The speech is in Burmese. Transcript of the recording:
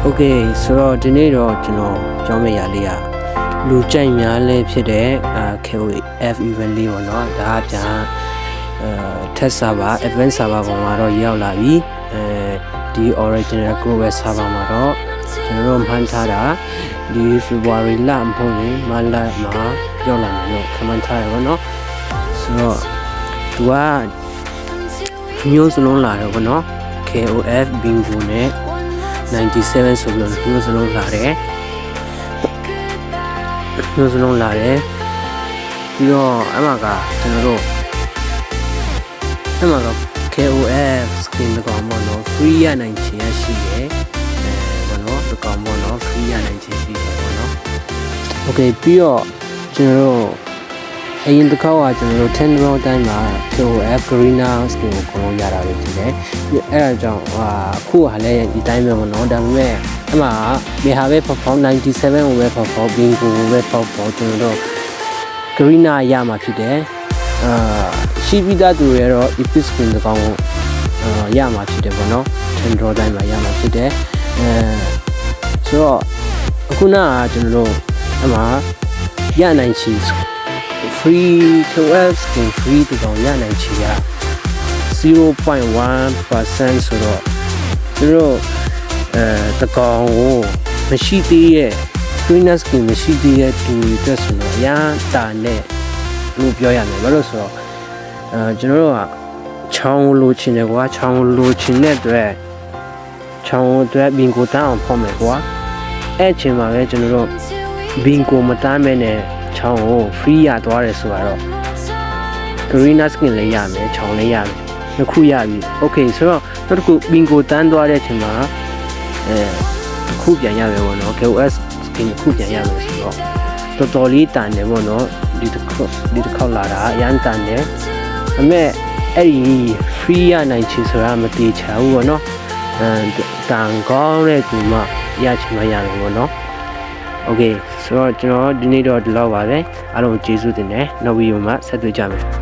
Okay ဆိုတော့ဒီနေ့တော့ကျွန်တော်ပြောမယ့်ရာလေးကလူကြိုက်များလဲဖြစ်တဲ့KOF event လေးပေါ့နော်ဒါကပြန်test server advanced server ပေါ်မှာတော့ရောက်လာပြီဒီ original global server မှာတော့ကျွန်တော်တို့မှန်းထားတာဒီ February လမဟုတ်ရင်မလမှာရောက်လာမယ်လို့ခန့်မှန်းထားရပါတော့ဆိုတော့သူကမျိုးစလုံးလာတော့ဗောနော် KOF bingo နဲ့97ဆိုပြီးတော့မျိုးစလုံးလာတယ်မျိုးစလုံးလာတယ်ပြီးတော့အမှကကျွန်တော်တို့အမှက KOF skin တကောင်ပေါ့နော် free ရနိုင်ချင်ရရှိတယ်ဘောနော်တကောင်ပေါ့နော် free ရနိုင်ချင်ရှိတယ်ဘောနော် Okay ပြီးတော့ကျွန်တော်တို့အရင်တစ်ခေါက်ကကျွန်တော်တို့10 round time မှာ KOF Garena skin ကိုခေါ်ရတာပဲဒီလေအဲ့ဒါကြောင့်အခုကလည်းဒီတိုင်းပဲပေါ့နော်ဒါပေမဲ့အမှမေဟာပဲperform 97ကိုပဲ perform bingo ကိုပဲ perform ကျွန်တော်တို့ Garena ရမှာဖြစ်တယ်ရှိပြီးသားသူတွေတော့ epic skin တကောင်ကိုရမှာဖြစ်တယ်ပေါ့နော်10 round time မှာရမှာဖြစ်တယ်ဆိုတော့အခုနကကျွန်တော်တို့အမှရနိုင်ချီfree KOF skin free တကောင်ရနိုင်ချီရ 0.1% ဆိုတော့သူတို့တကောင်ကိုမရှိသေးရဲ့ free skin မရှိသေးရဲ့သူတွေတက်ဆိုတော့အရန်တာနဲ့လို့ပြောရမယ်ဘာလို့ဆိုတော့ကျွန်တော်တို့ကချောင်းလိုချင်တယ်ကွာချောင်းလိုချင်တဲ့အတွက်ချောင်းအတွက် bingo တန်းအောင်ဖောက်မယ်ကွာအဲ့ချိန်မှာပဲကျွန်တော်တို့ bingo မတန်းမဲနဲ့ချောင်းကို free ရသွားတယ်ဆိုတော့ Garena skin လေးရမယ်ချောင်းလေးရမယ်နှစ်ခုရပြီ Okay ဆိုတော့နောက်တစ်ခု bingo တန်းသွားတဲ့အချိန်မှာတစ်ခုပြန်ရမယ်ပေါ့နော် KOS skin တစ်ခုပြန်ရမယ်ဆိုတော့တော်တော်လေးတန်တယ်ပေါ့နော်ဒီတစ်ခေါက်လာတာအရန်တန်တယ်အမေအဲ့ဒီ free ရနိုင်ချေဆိုတာမတေချာဘူးပေါ့နော်တန်ကောင်းတဲ့ကူမှရချင်မှရမယ်ပေါ့နော်Okay ဆိုတော့ကျွန်တော်ဒီနေ့တော့ဒီလောက်ပါပဲအားလုံးကျေးဇူးတင်တယ်နောက်ဗီဒီယိုမှာဆက်တွေ့ကြမယ်